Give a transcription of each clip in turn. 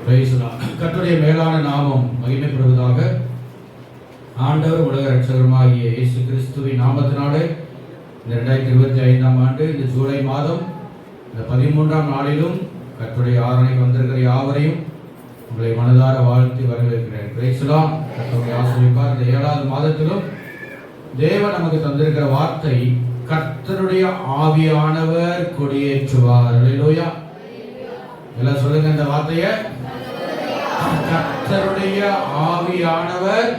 கர்த்தருடைய மேலான நாமம் மகிமைப்படுவதாக. ஆண்டவர் உலக இரட்சகருமாகிய இயேசு கிறிஸ்துவின் நாமத்தினாலே இந்த 2025ஆம் ஆண்டு இந்த ஜூலை மாதம் இந்த 13ஆம் நாளிலும் கர்த்தருடைய ஆராதனைக்கு வந்திருக்கிற யாவரையும் உங்களை மனதார வாழ்த்தி வரவேற்கிறேன். பிரைஸ்லாம். கர்த்தருடைய ஆசீர்வாதம். இந்த 7வது மாதத்திலும் தேவன் நமக்கு தந்திருக்கிற வார்த்தை, கர்த்தருடைய ஆவியானவர் கொடியேற்றுவார். அல்லேலூயா. எல்லாம் சொல்லுங்க இந்த வார்த்தையை. கர்த்தருடைய ஆவியானவர்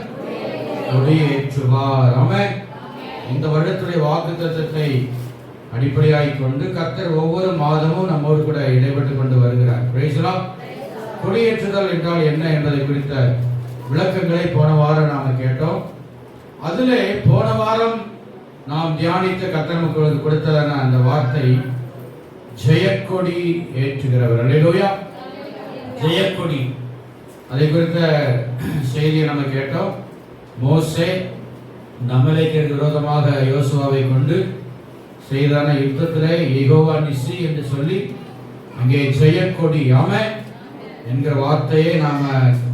கொடியேற்றுவார். ஆமென். இந்த வருடத்துடைய வாக்குத்தத்தத்தை அடிப்படையாய் கொண்டு கர்த்தர் ஒவ்வொரு மாதமும் நம்மோடு கூட இடைப்பட்டுக் கொண்டு வருகிறார். Price the Lord. கொடியேற்றுதல் என்றால் என்ன என்பதை குறித்த விளக்கங்களை போன வாரம் நாம் கேட்டோம். அதிலே போன வாரம் நாம் தியானித்த கர்த்தர் நமக்கு கொடுத்ததான அந்த வார்த்தை, ஜெயக்கொடி ஏற்றுகிறவர். அல்லேலூயா. ஜெயக்கொடி, அதை குறித்த செய்தியை நம்ம கேட்டோம். மோசே அமலேக்கிற்கு விரோதமாக யோசுவாவை கொண்டு செய்தான யுத்தத்திலே யெகோவா நிசி என்று சொல்லி அங்கே ஜெயக்கொடி ஆமென் என்கிற வார்த்தையை நாம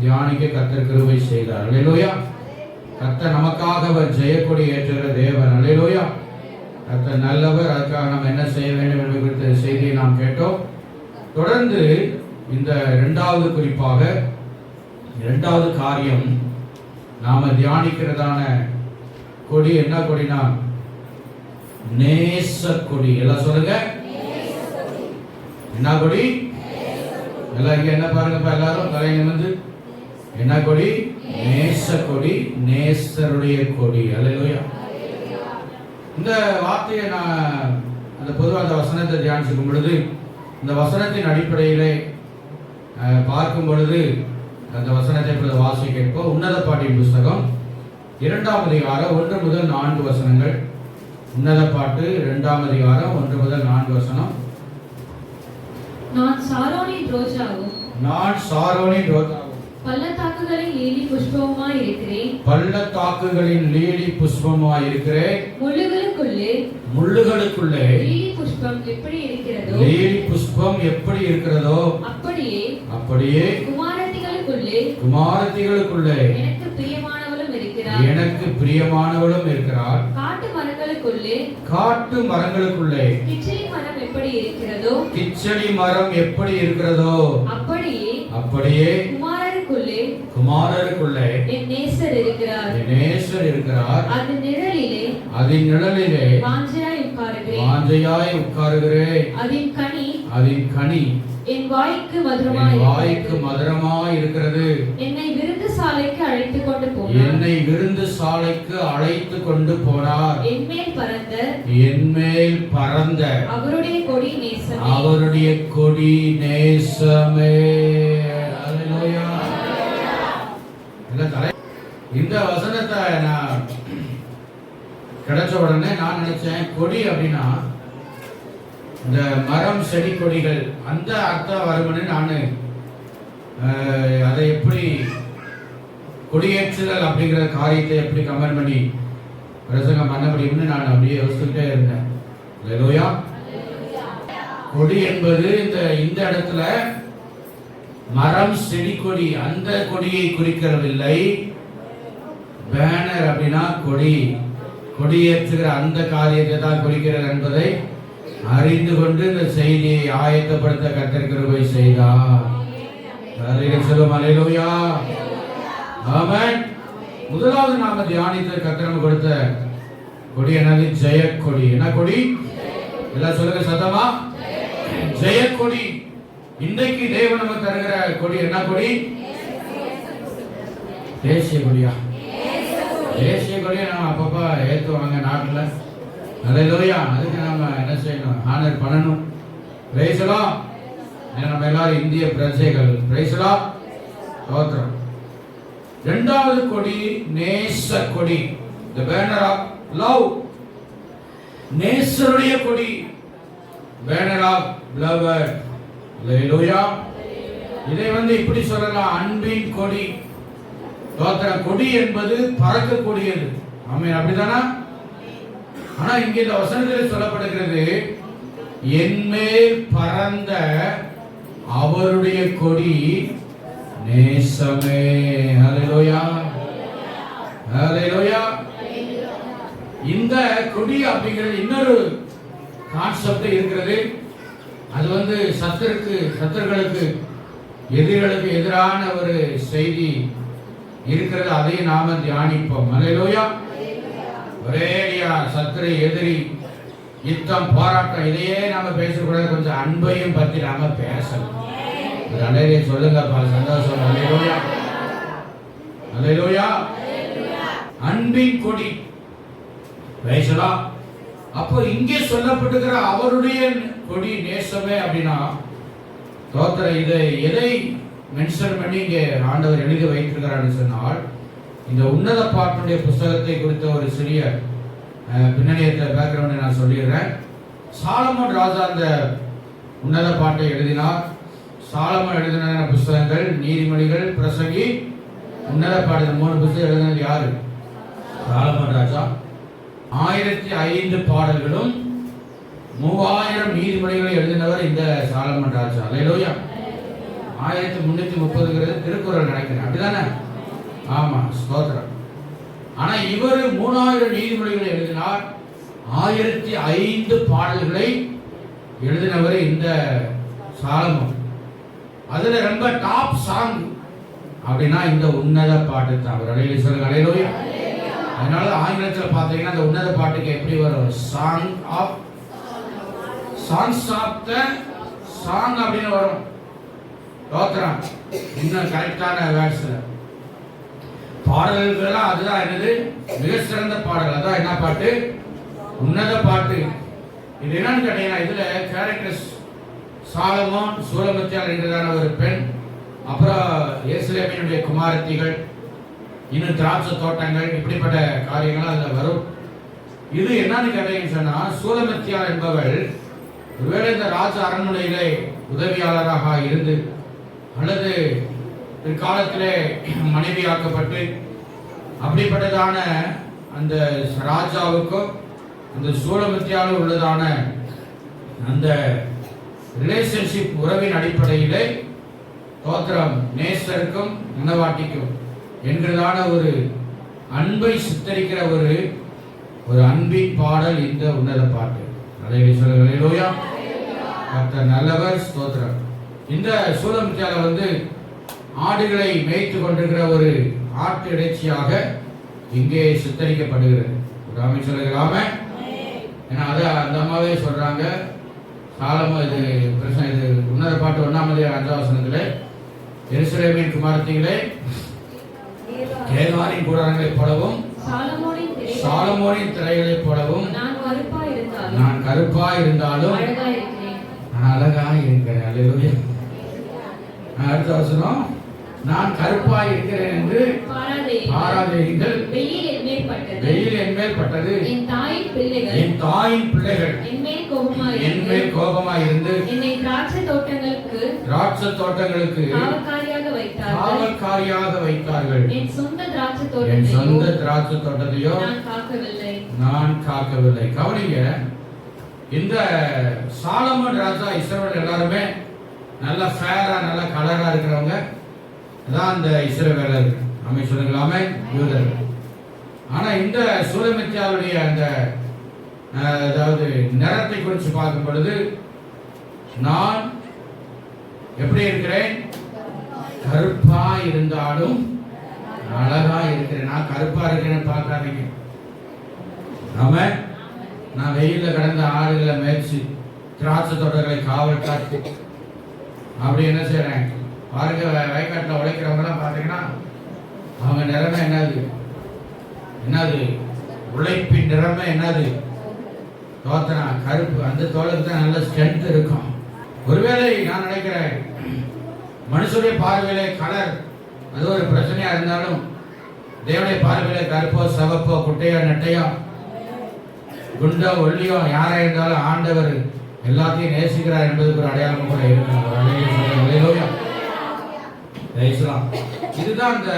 தியானிக்க கர்த்தர் கிருபை செய்தார். அல்லேலூயா. கர்த்தர் நமக்காக அவர் ஜெயக்கொடி ஏற்றுகிற தேவன். அல்லேலூயா. கர்த்தர் நல்லவர். அதுக்காக நாம் என்ன செய்ய வேண்டும் என்பது குறித்த செய்தியை நாம் கேட்டோம். தொடர்ந்து இந்த இரண்டாவது, குறிப்பாக இரண்டாவது காரியம், நாம தியானிக்கிறதான கொடி என்ன கொடினா நேச கொடி. எல்லாம் சொல்லுங்க, என்ன கொடி? எல்லாம் இங்க என்ன பாருங்க, எல்லாரும் தலை நிமிர்ந்து. என்ன கொடி? நேச கொடி, நேசருடைய கொடி. அல்லேலூயா. இந்த வார்த்தையை நான் அந்த பொதுவாக அந்த வசனத்தை தியானிச்சுக்கும் பொழுது, இந்த வசனத்தின் அடிப்படையிலே பார்க்கும் பொழுது, அந்த வசனத்தை இப்பொழுது வாசி கேட்போம். உன்னத பாட்டின் புஸ்தகம் 2ஆம் அதிகாரம் 1 முதல் 4 வசனங்கள். உன்னத பாட்டு 2ஆம் அதிகாரம் 1 முதல் 4 வசனம். நான் சாரோனின் ரோஜாவும் பள்ளத்தாக்குகளின் லீலி புஷ்பமுமாய் இருக்கிறேன். பள்ளத்தாக்குகளின் லீலி புஷ்பமாய் இருக்கிறேன். முள்ளுகளுக்குள்ளே லீலி புஷ்பம் எப்படி இருக்கிறதோ அப்படியே குமாரத்திகளுக்குள்ளே எனக்கு பிரியமானவளும் இருக்கிறார். காட்டு மரங்களுக்குள்ளே கிச்சடி மரம் எப்படி இருக்கிறதோ அப்படியே குமாரருக்குள்ளே என் நேசர் இருக்கிறார். அதன் நிழலிலே வாஞ்சையாய் உட்காருகிறேன். அதன் கனி என் வாய்க்கு மதுரமாய் இருக்கிறது. என்னை விருந்து சாலைக்கு அழைத்து கொண்டு போனார். என்மேல் பறந்த அவருடைய கொடி நேசமே. அல்லேலூயா. இந்த வசனத்தை நான் கிடைச்ச உடனே நான் நினைச்சேன், கொடி அப்படின்னா இந்த மரம் செடி கொடிகள், அந்த அர்த்தம் வரும்னு நான் அதை எப்படி கொடியேற்றுதல் அப்படிங்கிற காரியத்தை எப்படி கமெண்ட் பண்ணி பிரசங்கம் பண்ண முடியும்னு நான் அப்படியே யோசிச்சுட்டே இருந்தேன். அல்லேலூயா. கொடி என்பது இந்த இடத்துல மரம் செடி கொடி, அந்த கொடியை குறிக்கிறவில்லை. பேனர் அப்படின்னா கொடி, கொடியேற்றுகிற அந்த காரியத்தை தான் குறிக்கிறது என்பதை அறிந்து கொண்டு இந்த செய்தியை ஆயத்தப்படுத்த கர்த்தர் கிருபை செய்தார். சொல்லும் அல்லேலூயா. ஆமென். முதலாவது நாம தியானித்த கர்த்தர் கொடுத்த கொடி என்னது? ஜெயக்கொடி. என்ன கொடி? எல்லாம் சொல்லுங்க சத்தமா. ஜெயக்கொடி. இன்றைக்கு தேவன் நமக்கு தருகிற கொடி என்ன கொடி? தேசிய கொடியா? தேசிய கொடியை நம்ம அப்பப்ப ஏற்றுவாங்க நாட்டுல. அல்லேலூயா. அதுக்கு நாம என்ன செய்யணும்? ஆனர் பண்ணணும். Price the Lord. நம்ம எல்லாரும் இந்திய பிரஜைகள். Price the Lord. ஸ்தோத்திரம். இரண்டாவது கொடி நேச கொடி. the banner of love. நேசருடைய கொடி. banner of beloved. அல்லேலூயா. இதை இப்படி சொல்லலாம், அன்பின் கொடி. ஸ்தோத்திரம். கொடி என்பது பறக்கக்கூடியது. ஆமென். அப்படிதானா? ஆனா இங்க இந்த வசனத்தில் சொல்லப்படுகிறது, என்மேல் பறந்த அவருடைய கொடி நேசமே. ஹல்லேலூயா, ஹல்லேலூயா. இந்த கொடி அப்படிங்கிறது இன்னொரு கான்செப்ட் இருக்கிறது. அது சத்துருக்களுக்கு எதிரிகளுக்கு எதிரான ஒரு செய்தி இருக்கிறது. அதையும் நாம தியானிப்போம். ஹல்லேலூயா. ஒரேடியா சத்துரு எதிரி யுத்தம் போராட்டம் இதையே நாம பேசக்கூடாது. கொஞ்சம் அன்பையும் பத்தி நாம பேசணும். அலையிலே சொல்லுங்கப்பா, சந்தோஷம். ஹல்லேலூயா, ஹல்லேலூயா. அன்பின் கொடி பேசலாம். அப்போ இங்கே சொல்லப்பட்டிருக்கிற அவருடைய கொடி நேசமே அப்படின்னா தோத்திர இதை எதை மென்ஷன் பண்ணி இங்கே ஆண்டவர் எழுதி வைத்திருக்கிறான்னு சொன்னால், இந்த உன்னத பாட்டுடைய புஸ்தகத்தை குறித்த ஒரு சிறிய பின்னணியத்தை பேக்ரவுண்டை நான் சொல்லிடுறேன். சாலமோன் ராஜா அந்த உன்னத பாட்டை எழுதினார். சாலமோன் எழுதின புஸ்தகங்கள் நீதிமொழிகள், பிரசங்கி, உன்னத பாட்டு. இந்த 3 புஸ்தகம் எழுதினது யாரு? சாலமோன் ராஜா. 1005 பாடல்களும் 3000 நீதிமொழிகளை எழுதினவர் இந்த சாலமோன் ராஜா. அல்லேலூயா. 1330 திருக்குறள் நினைக்கிறேன், அப்படிதானே? ஆமா, ஸ்தோத்திரம். ஆனா இவர் 3000 நீதிமொழிகளை எழுதினார். 1005 பாடல்களை எழுதினவர் இந்த சாலமோன். அதுல ரொம்ப டாப் சாங் அப்படின்னா இந்த உன்னத பாட்டு தான். அவர் அலையில சொல்லுங்க, அல்லேலூயா. அதனால ஆங்கிலத்தில் பார்த்தீங்கன்னா அந்த உன்னத பாட்டுக்கு எப்படி வரும்? சாங்ஸ் ஆஃப் த சாங் அப்படின்னு வரும். ஸ்தோத்திரம். இன்னும் கரெக்டான வேர்ட்ஸ்ல பாடல்கள்லாம் அதுதான் என்னது? மிக சிறந்த பாடல். அதான் என்ன பாட்டு? உன்னத பாட்டு. இது என்னன்னு கேட்டீங்கன்னா இதுல கேரக்டர்ஸ் சாலமோன், சூலமத்தியால் என்றதான ஒரு பெண், அப்புறம் எருசலேமினுடைய குமாரத்திகள், இன்னும் திராட்சை தோட்டங்கள், இப்படிப்பட்ட காரியங்கள் அதுல வரும். இது என்னன்னு கேட்டீங்கன்னு சொன்னா, சூலமத்தியால் என்பவள் ஒருவேளை இந்த ராஜ அரண்மனையிலே உதவியாளராக இருந்து அல்லது பிற்காலத்திலே மனைவியாக்கப்பட்டு அப்படிப்பட்டதான அந்த ராஜாவுக்கும் அந்த சூலமத்தியாலும் உள்ளதான அந்த ரிலேஷன்ஷிப் உறவின் அடிப்படையிலே தோத்திரம் நேசருக்கும் மனவாட்டிக்கும் என்கிறதான ஒரு அன்பை சித்தரிக்கிற ஒரு அன்பின் பாடல் இந்த உன்னத பாட்டு. அல்லேலூயா. கர்த்தர் நல்லவர், ஸ்தோத்திரம். இந்த சூலமத்தியால ஆடுகளை மேய்த்து கொண்டிருக்கிற ஒரு ஆட்டு இறைச்சியாக இங்கே சித்தரிக்கப்படுகிறது. ராமே சொல்லுகிறாம. ஏன்னா அதை அந்த அம்மாவே சொல்றாங்க. சாலமோன் இது பிரச்சனை, இது உன்னத பாட்டு 1-5 வசனத்திலே எருசலேமின் குமாரத்திகளே கேதாரின் கூடாரங்களைப் போலவும் சாலமோனின் திரைகளைப் போலவும் நான் கருப்பா இருந்தாலும் அழகா இருக்கிறேன். அல்லேலூயா. அடுத்த வசனம், நான் கருப்பாய் இருக்கிறேன் என்று பாராதீர்கள். வெயில் என் மேல் பட்டது. என் தாயின் பிள்ளைகள் என் மேல் கோபமாய் இருந்து என்னை திராட்சை தோட்டங்களுக்கு காவல்காரியாக வைத்தார்கள். என் சொந்த திராட்சை தோட்டத்தையோ நான் காக்கவில்லை. கவனிங்க, இந்த சாலமோன் ராஜா இஸ்ரவேல் எல்லாருமே நல்ல ஃபேரா நல்ல கலரா இருக்கிறவங்க தான் இந்த இஸ்ரவேலர். அமை சொல்லுங்களாமே, யூதர்கள். ஆனா இந்த சூலமத்தியாளுடைய அந்த அதாவது நிறத்தை குறித்து பார்க்கும் பொழுது நான் எப்படி இருக்கிறேன்? கருப்பா இருந்தாலும் அழகா இருக்கிறேன். நான் கருப்பா இருக்கிறேன்னு பார்க்காதீங்க. ஆமா, நான் வெயில கடந்த ஆடுகளை மேய்ச்சி திராட்சை தோட்டங்களை காவல் காத்து அப்படி என்ன செய்யறேன் பாருங்க. வயக்காட்டில் உழைக்கிறவங்கலாம் பார்த்தீங்கன்னா அவங்க நிறமை என்னது உழைப்பின் நிறமை என்னது? தோத்தனா கருப்பு. அந்த தோலுக்கு தான் நல்ல ஸ்ட்ரென்த் இருக்கும். ஒருவேளை நான் நினைக்கிறேன் மனுஷனுடைய பார்வையிலே கலர் அது ஒரு பிரச்சனையா இருந்தாலும் தேவனுடைய பார்வையிலே கருப்போ சிவப்போ குட்டையோ நெட்டையோ குண்டோ ஒல்லியோ யாரா இருந்தாலும் ஆண்டவர் எல்லாத்தையும் நேசிக்கிறார் என்பதுக்கு ஒரு அடையாளம் கூட இருக்கிறார். இதுதான் இந்த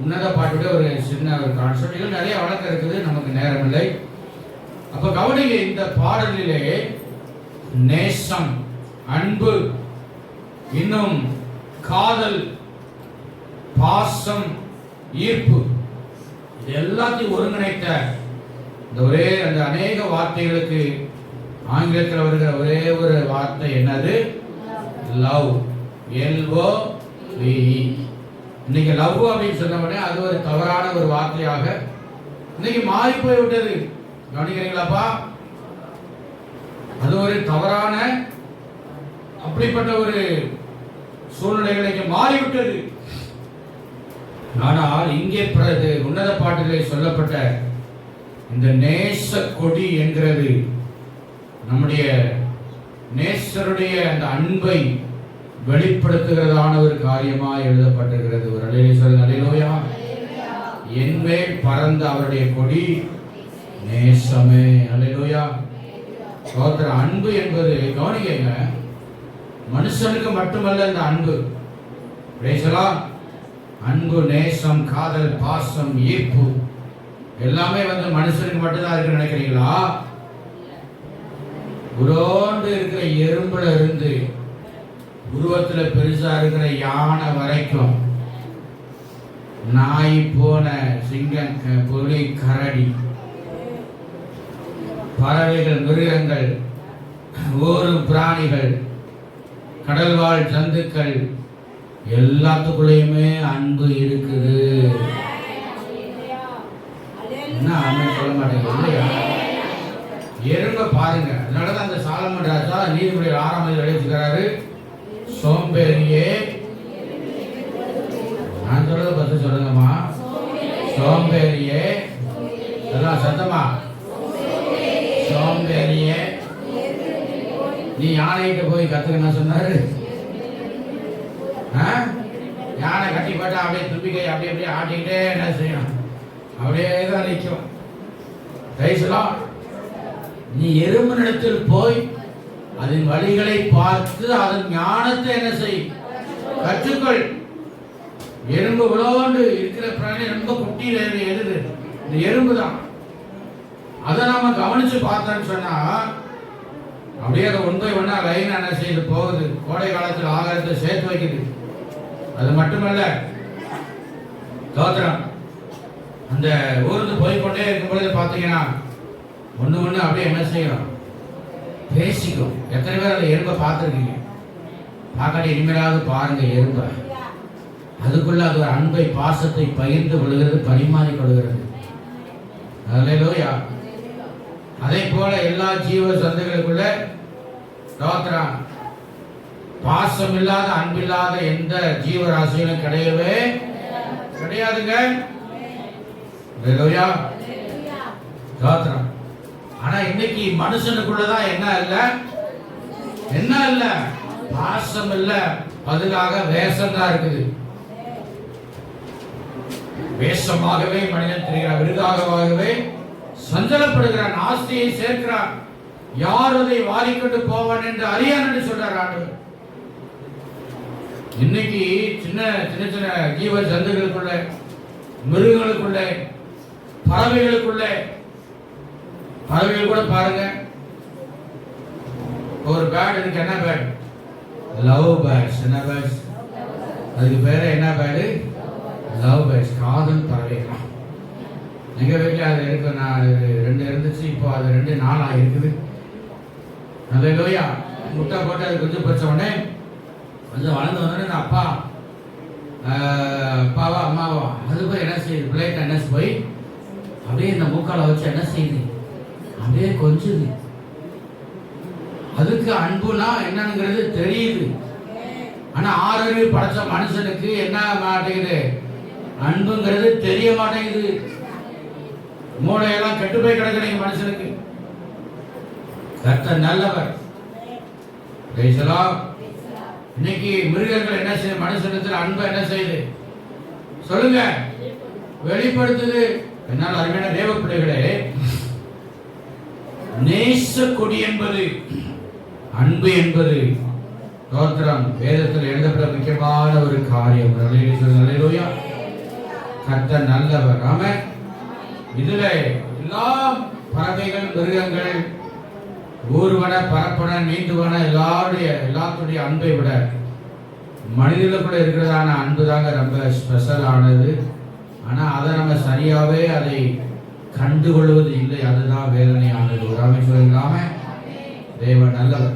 உன்னத பாட்டுடைய ஒரு சின்ன ஒரு கான்செப்ட். இது நிறைய வழக்கம் இருக்குது, நமக்கு நேரம் இல்லை. அப்ப கவனிங்க, இந்த பாடலிலே நேசம், அன்பு, இன்னும் காதல் பாசம், ஈர்ப்பு, இது எல்லாத்தையும் ஒருங்கிணைத்த இந்த ஒரே அந்த அநேக வார்த்தைகளுக்கு ஆங்கிலத்தில் வருகிற ஒரே ஒரு வார்த்தை என்னது? லவ். LOVE. இன்னைக்கு லவ் அப்படின்னு சொன்ன உடனே அது ஒரு தவறான ஒரு வார்த்தையாக இன்னைக்கு மாறி போய் விட்டது. கவனிக்கிறீங்களாப்பா? அது ஒரு தவறான அப்படிப்பட்ட ஒரு சூழ்நிலைகளை மாறிவிட்டது. ஆனால் இங்கே உன்னத பாட்டிலே சொல்லப்பட்ட இந்த நேச கொடி என்கிறது நம்முடைய நேசருடைய அந்த அன்பை வெளிப்படுத்துகிறதான ஒரு காரியமாக எழுதப்பட்டிருக்கிறது. ஒரு அல்லேலூயா. என்மேல் பறந்த அவருடைய கொடி நேசமே. அல்லேலூயா. சகோதரர், அன்பு என்பது கவனிக்கங்க, மனுஷனுக்கு மட்டுமல்ல. இந்த அன்பு அன்பு, நேசம், காதல், பாசம், ஈர்ப்பு எல்லாமே மனுஷனுக்கு மட்டும்தான் இருக்கு நினைக்கிறீங்களா? உரோண்டு இருக்கிற எறும்புல இருந்து உருவத்துல பெருசா இருக்கிற யானை வரைக்கும், நாய், பூனை, சிங்கம், புலி, கரடி, பறவைகள், மிருகங்கள், ஊரும் பிராணிகள், கடல்வாழ் ஜந்துக்கள் எல்லாத்துக்குள்ளேயுமே அன்பு இருக்குது. என்ன அண்ணன் சொல்ல மாட்டேங்க இல்லையா? எறும்ப பாருங்க. அதனாலதான் அந்த சாலமன் ராஜா நீதிபதி 6ஆம் எழுதிக்கிறாரு, சோம்பேறியே, நான் சொல்றது பத்தி சொல்லுங்கம்மா, சோம்பேறியே, எல்லாம் சத்தமா, சோம்பேறியே, நீ யானைகிட்ட போய் கத்துக்கணும் சொன்னாரு. யானை கட்டி போட்டா அப்படியே தும்பிக்கை அப்படி அப்படியே ஆட்டிக்கிட்டே என்ன செய்யணும்? அப்படியே தான் நிற்கும். நீ எறும்பு நிலத்தில் போய் அதன் வழிகளை பார்த்து அதன் ஞானத்தை என்ன செய்? கற்றுக்கொள். எறும்பு விளோண்டு இருக்கிற பிராணி ரொம்ப குட்டியில எழுது இந்த எறும்பு தான். அதை நாம கவனிச்சு பார்த்தோன்னு சொன்னா அப்படியே அதை ஒன் பை ஒன்னா லைன் என்ன செய்து போகுது. கோடை காலத்தில் ஆகாரத்தை சேர்த்து வைக்குது. அது மட்டுமல்ல, தோத்திரம் அந்த ஊருக்கு போய்கொண்டே இருக்கும் பொழுது பார்த்தீங்கன்னா ஒன்று அப்படியே என்ன செய்யணும்? பேசிக்கும். எத்தனை பேர் அந்த எறும்பை பார்த்துருக்கீங்க? பார்க்காட்டி இனிமேலாவது பாருங்க எறும்பை. அதுக்குள்ள அது ஒரு அன்பை, பாசத்தை பகிர்ந்து கொள்கிறது, பரிமாறி கொள்கிறது. அல்லேலூயா. அதே போல எல்லா ஜீவ சந்தைகளுக்குள்ள தோத்திரம் பாசம் இல்லாத, அன்பில்லாத எந்த ஜீவராசிகளும் கிடையவே கிடையாதுங்க. அல்லேலூயா. தோத்திரம். ஆனா இன்னைக்கு மனுஷனுக்குள்ளதான் என்ன இல்ல? பாசம் இல்ல, பதிலாக வேஷம் தான் இருக்குது. வேஷமாகவே மனிதன் தெரிகிறார், விருதாகவே சஞ்சலப்படுகிறான், ஆஸ்தியை சேர்க்கிறான். யார் அதை வாரிக்கொண்டு போவான் என்று அறியான் என்று சொல்றார் ஆண்டவர். இன்னைக்கு சின்ன சின்ன சின்ன ஜீவ ஜந்துகளுக்குள்ள, மிருகங்களுக்குள்ள, பறவைகளுக்குள்ள, பறவைகள் கூட பாருங்க, ஒரு பேர்டு இருக்கு. என்ன பேர்டு? Love birds. என்ன பேர்ட்ஸ்? அதுக்கு பேரு என்ன பேர்டு? லவ் பேர்ட்ஸ், காதல் பறவைகள். எங்க வீட்டில் அது இருக்கு. நான் 2 இருந்துச்சு, இப்போ அது 2 4 இருக்குது. அல்லேலூயா. முட்டை போட்டு அது குஞ்சு பொரிச்ச உடனே கொஞ்சம் வளர்ந்து வந்தோடனே நான் அப்பாவா அம்மாவா அது போய் என்ன செய்யுது? பிளேட் என்ன போய் அப்படியே இந்த மூக்கால வச்சு என்ன செய்யுது? அப்படியே கொஞ்சுது. அதுக்கு அன்புனா என்னங்கிறது தெரியுது. ஆனா ஆறறிவு படைச்ச மனுஷனுக்கு என்ன மாட்டேங்குது? அன்புங்கிறது தெரிய மாட்டேங்குது. மூளையெல்லாம் கெட்டு போய் கிடக்குறீங்க மனுஷனுக்கு. கர்த்தர் நல்லவர். இன்னைக்கு மிருகங்கள் என்ன செய்யுது? மனுஷனத்தில் அன்பை என்ன செய்யுது? சொல்லுங்க, வெளிப்படுத்துது. என்னால் அருமையான தேவ பிள்ளைகளே, நேச கொடி என்பது, அன்பு என்பது தோத்திரம் வேதத்தில் எழுதப்பட்ட முக்கியமான ஒரு காரியம். அல்லேலூயா. கர்த்தர் நல்லவர். ஆமென். இதுல எல்லா பறவைகள், மிருகங்கள், ஊர்வன, பரப்பன, நீந்துவன எல்லாத்துடைய அன்பை விட மனிதர்களுக்குள்ள இருக்கிறதான அன்பு தாங்க ரொம்ப ஸ்பெஷலானது. ஆனால் அதை நம்ம சரியாகவே அதை கண்டுகொள்வது இல்லை. அதுதான் வேதனையானது. ஒரு ஆமென் சொல்லுங்களாமே. தேவன் நல்லவர்.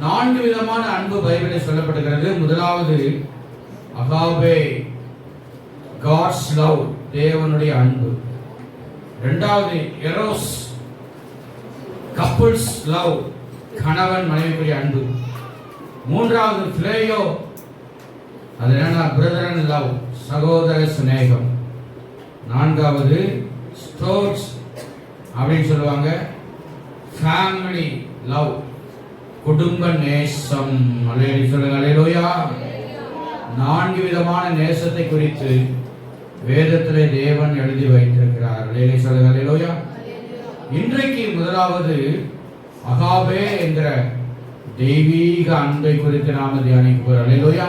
4 விதமான அன்பு பைபிளில் சொல்லப்படுகிறது. முதலாவது அகாபே, காட்ஸ் லவ், தேவனுடைய அன்பு. இரண்டாவது எரோஸ், கப்புள்ஸ் லவ், கணவன் மனைவிக்குரிய அன்பு. மூன்றாவது பிளேயோ, அது என்னன்னா பிரதரன் லவ், சகோதர சிநேகம். நான்காவது ஸ்டோர்ஸ் அப்படின்னு சொல்லுவாங்க, ஃபேமிலி லவ், குடும்ப நேசம். அல்லேலூயா சொல்லுங்க. அல்லேலூயா. 4 விதமான நேசத்தை குறித்து வேதத்திலே தேவன் எழுதி வைத்திருக்கிறார். அல்லேலூயா சொல்லுங்க. அல்லேலூயா. இன்றைக்கு முதலாவது அகாபே என்கிற தெய்வீக அன்பை குறித்து நாம தியானிக்க போறோம். அல்லேலூயா.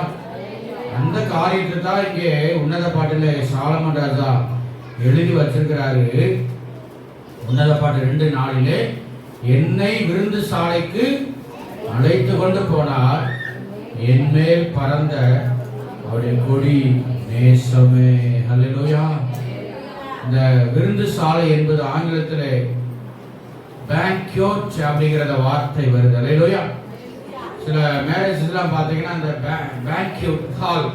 அந்த காரியத்தை தான் இங்கே உன்னத பாட்டிலே சாலமன் ராஜா எழுதி வச்சிருக்கிறாரு. உன்னத பாட்டு 2:4 என்னை விருந்து சாலைக்கு அழைத்து கொண்டு போனார், என் மேல் பறந்த அவருடைய கொடி நேசமே. அல்லேலூயா. இந்த விருந்து சாலை என்பது ஆங்கிலத்திலே பேங்க்யோட் அப்படிங்கிற வார்த்தை வருது. அல்லேலூயா. சில மேரேஜஸ்லாம் பார்த்தீங்கன்னா அந்த பேங்க்யோட் ஹால்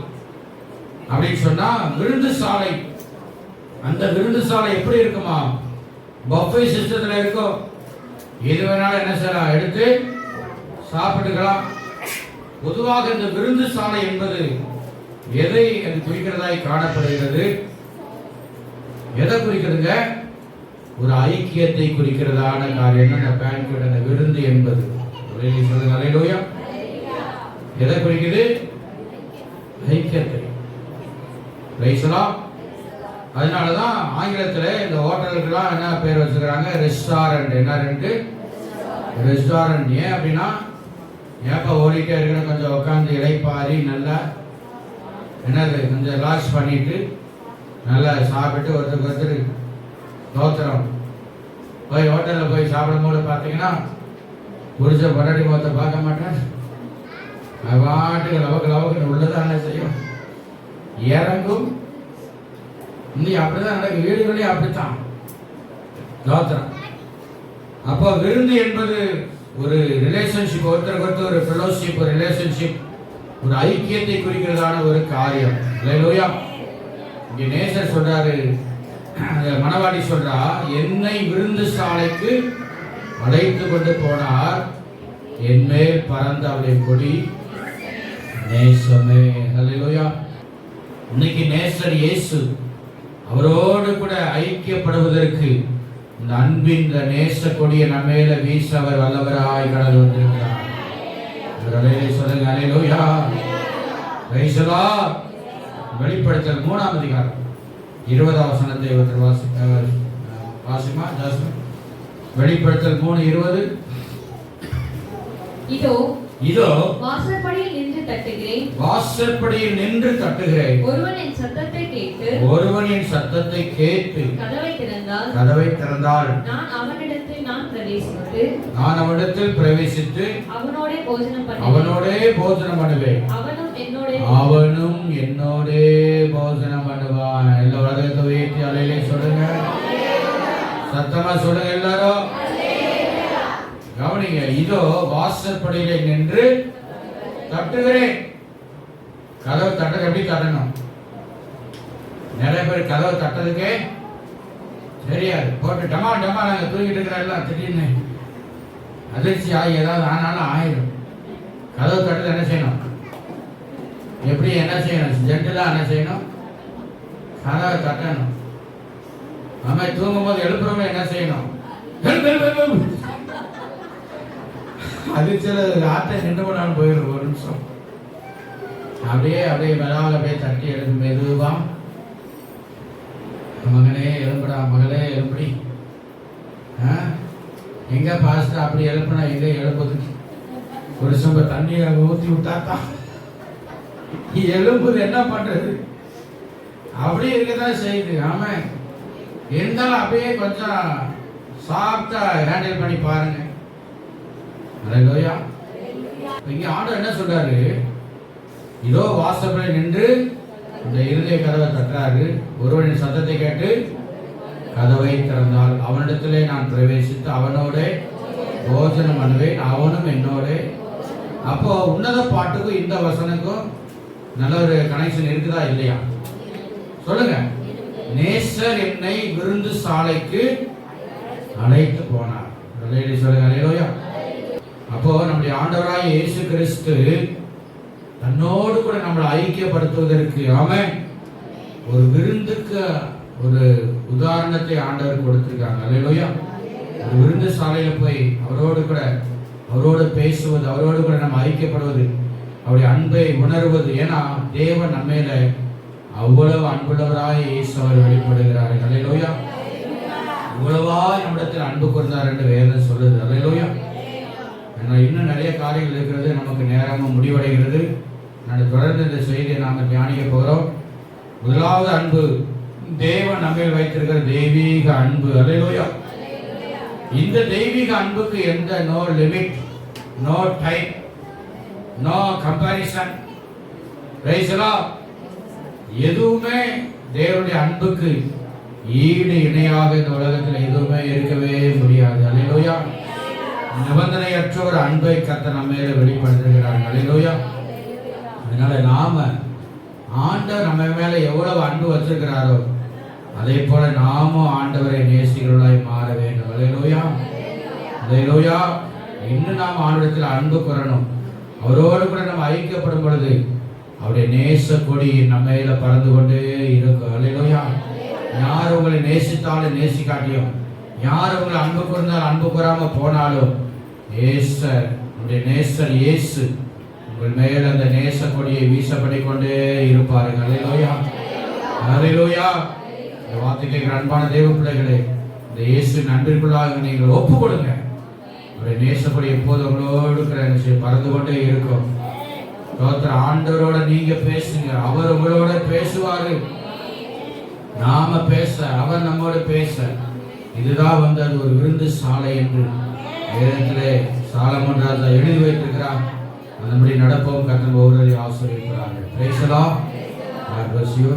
அப்படின்னு சொன்னா விருந்து சாலை. அந்த விருந்து சாலை எப்படி இருக்குமா? பஃபே சிஸ்டத்தில் இருக்கும். எது வேணாலும் என்ன செய்யலாம், எடுத்து சாப்பிட்டுக்கலாம். பொதுவாக இந்த விருந்து சாலை என்பது எதை அது குறிக்கிறதாய் காணப்படுகிறது? எதை குறிக்கிறதுங்க? ஒரு ஐக்கியத்தை குறிக்கிறதான காரியம் அந்த பேங்க்வேட், அந்த விருந்து என்பது. சொல்லுங்க. அல்லேலூயா. எதை குறிக்குது? ஐக்கியத்தை. அதனாலதான் ஆங்கிலத்தில் இந்த ஹோட்டலுக்கெல்லாம் என்ன பேர் வச்சுக்கிறாங்க? ரெஸ்டாரண்ட். என்ன ரெண்டு? ரெஸ்டாரண்ட். ஏன் அப்படின்னா ஏப்பா ஓடிட்டே இருக்கிற கொஞ்சம் உட்காந்து இலைப்பாரி நல்லா என்னது கொஞ்சம் ரிலாக்ஸ் பண்ணிட்டு நல்லா சாப்பிட்டு ஒருத்தர் தோத்திரம் போய் ஹோட்டலில் போய் சாப்பிடும் போது பார்த்தீங்கன்னா புரிச்ச பொட்டாட்டி முகத்தை பார்க்க மாட்டேன். பாட்டுக்கு லவக்கு உள்ளதான செய்யும், இறங்கும். இன்னைக்கு அப்படிதான் நடக்கும். வீடுகளே அப்படித்தான் தோத்திரம். அப்போ விருந்து என்பது ஒரு ரிலேஷன்ஷிப், ஒருத்தருக்கு ஒருத்தர் ஒரு ஃபெலோஷிப், ஒரு ரிலேஷன்ஷிப், ஒரு ஐக்கியத்தை குறிக்கிறதான ஒரு காரியம். அல்லேலூயா. இங்கே நேசர் சொல்றாரு, மணவாடி சொல்றா, என்னை விருந்து சாலைக்கு அழைத்து கொண்டு போனார், என் மேல் பறந்த அவருடைய கொடி நேசமே. அல்லேலூயா. இன்னைக்கு நேசர் இயேசு. அவரோடு கூட ஐக்கியப்படுவதற்கு இந்த அன்பின் இந்த நேச கொடியை நம்மேல வீச அவர் வல்லவராய் கடந்து வந்திருக்கிறார். சொல்லுங்க. அல்லேலூயா. Praise the Lord. வெளிப்படுத்தல் 3ஆம் அதிகாரம் 20ஆம் வசனத்தை வாசிமா ஜாஸ்மின். வெளிப்படுத்தல் 3:20. இதோ வாசற்படியில் நின்று தட்டுகிறேன். வாசற்படியில் நின்று தட்டுகிறேன். ஒருவன் என் சத்தத்தை கேட்டு கதவை திறந்தால் நான் அவனிடத்தில் பிரவேசித்து அவனோடே போஜனம் பண்ணுவேன். அவனும் என்னோடே போஜனம் பண்ணுவான். எல்லா உலகத்தை உயர்த்தி அலையிலே சொல்லுங்க. சத்தமா சொல்லுங்க எல்லாரும். கவனிங்க. இதோ வாசற்படியிலே நின்று தட்டுகிறேன். கதவு தட்ட எப்படி தட்டணும்? நிறைய பேர் கதவை தட்டதுக்கே தெரியாது. போட்டு டமா டமா நாங்கள் தூங்கிட்டு இருக்கிற திடீர்னு அதிர்ச்சி ஆகி ஏதாவது ஆனாலும் ஆயிடும். கதவு தட்டது என்ன செய்யணும்? எப்படி என்ன செய்யணும்? ஜென்டலா என்ன செய்யணும்? கதவை தட்டணும். நம்ம தூங்கும் போது எழுப்புறவங்க என்ன செய்யணும்? அது சில ஆட்டை நின்று போனாலும் போயிடும். ஒரு நிமிஷம் அப்படியே மேலால அப்படியே தட்டி எழுது மெதுவா, மகனே எழும்புடா, மகளே எழும்படி. எங்க பாஸ்டர் அப்படி எழுப்புனா எங்க எழுப்புது? ஒரு சொம்ப தண்ணியை ஊற்றி விட்டாத்தான் எழும்புது. என்ன பண்றது? அப்படி இருக்கதான் செய்யுது. ஆமா, இருந்தாலும் அப்படியே கொஞ்சம் சாஃப்டா ஹேண்டில் பண்ணி பாருங்க. அல்லேலூயா. இங்க ஆண்டவர் என்ன சொல்றாரு? இதோ வாசலில் நின்று இந்த இருதய கதவை தட்டுறாரு. ஒருவனின் சத்தத்தை கேட்டு கதவை திறந்தால் அவனிடத்திலே நான் பிரவேசித்து அவனோட போஜனம் பண்ணுவேன், அவனும் என்னோட. அப்போ உன்னத பாட்டுக்கும் இந்த வசனுக்கும் நல்ல ஒரு கனெக்ஷன் இருக்குதா இல்லையா? சொல்லுங்க. நேசர் என்னை விருந்து சாலைக்கு அழைத்து போனார். சொல்லுங்க அல்லேலூயா. அப்போ நம்முடைய ஆண்டவராய் இயேசு கிறிஸ்து தன்னோடு கூட நம்மளை ஐக்கியப்படுத்துவதற்கு ஆமென் ஒரு விருந்துக்கு ஒரு உதாரணத்தை ஆண்டவர் கொடுத்திருக்காங்க. அல்லேலூயா. ஒரு விருந்து சாலையில போய் அவரோடு பேசுவது, அவரோடு கூட நம்ம ஐக்கியப்படுவது, அவருடைய அன்பை உணர்வது. ஏன்னா தேவன் நம்மையில அவ்வளவு அன்புள்ளவராய் இயேசு அவர் வெளிப்படுகிறார். அல்லேலூயா. இவ்வளவா நம்மிடத்தில் அன்பு கூர்ந்தார் என்று வேதம் சொல்லுது. அல்லேலூயா. இன்னும் நிறைய காரியங்கள் இருக்கிறது, நமக்கு நேரமும் முடிவடைகிறது. தொடர்ந்து இந்த செய்தியை நாம தியானிக்க போகிறோம். முதலாவது அன்பு, தேவன் நம்மில் வைத்திருக்கிற தெய்வீக அன்பு. அல்லேலூயா. இந்த தெய்வீக அன்புக்கு எந்த no limit, no time, no comparison. Praise the lord. எதுவுமே தேவனுடைய அன்புக்கு ஈடு இணையாக இந்த உலகத்தில் எதுவுமே இருக்கவே முடியாது. அல்லேலூயா. நிபந்தனையற்ற ஒரு அன்பை கர்த்தர் நம்ம மேல வெளிப்படுத்துகிறார். அல்லேலூயா. அதனால நாம ஆண்டவர் நம்ம மேல எவ்வளவு அன்பு வச்சிருக்கிறாரோ அதே போல நாமும் ஆண்டவரை நேசிக்கிறவர்களாய் மாற வேண்டும். அல்லேலூயா. அல்லேலூயா. இன்னும் நாம் ஆண்டவரிடத்தில் அன்பு கூறணும். அவரோடு கூட நம்ம ஐக்கியப்படும் பொழுது அவருடைய நேச கொடி நம்ம மேல பறந்து கொண்டே இருக்கும். அல்லேலூயா. யார் உங்களை நேசித்தாலும் நேசிக்காட்டியும், யார் உங்களை அன்பு கூர்ந்தாலும் அன்பு கூறாம போனாலும் நேசர் இயேசு உங்கள் மேல் அந்த நேச கொடியை வீசப்படி கொண்டே இருப்பார்கள். அல்லேலூயா. அல்லேலூயா. இந்த வார்த்தை கேட்கிற அன்பான தேவ பிள்ளைகளே, இந்த இயேசு நன்றிக்குள்ளாக நீங்கள் ஒப்பு கொடுங்க. அவருடைய நேச கொடி எப்போது உங்களோடு பறந்து கொண்டே இருக்கும். ஆண்டவரோட நீங்க பேசுங்க, அவர் உங்களோட பேசுவாரு. நாம பேச, அவர் நம்மோட பேச. இதுதான் அது ஒரு விருந்து சாலை என்று வேதத்திலே சாலமோன் ராஜா எழுதி வைத்திருக்கிறார். அதன்படி நடப்போம். கர்த்தர் ஒவ்வொருவரையும் ஆசீர்வதிக்கிறார்கள். Praise the Lord. God bless you.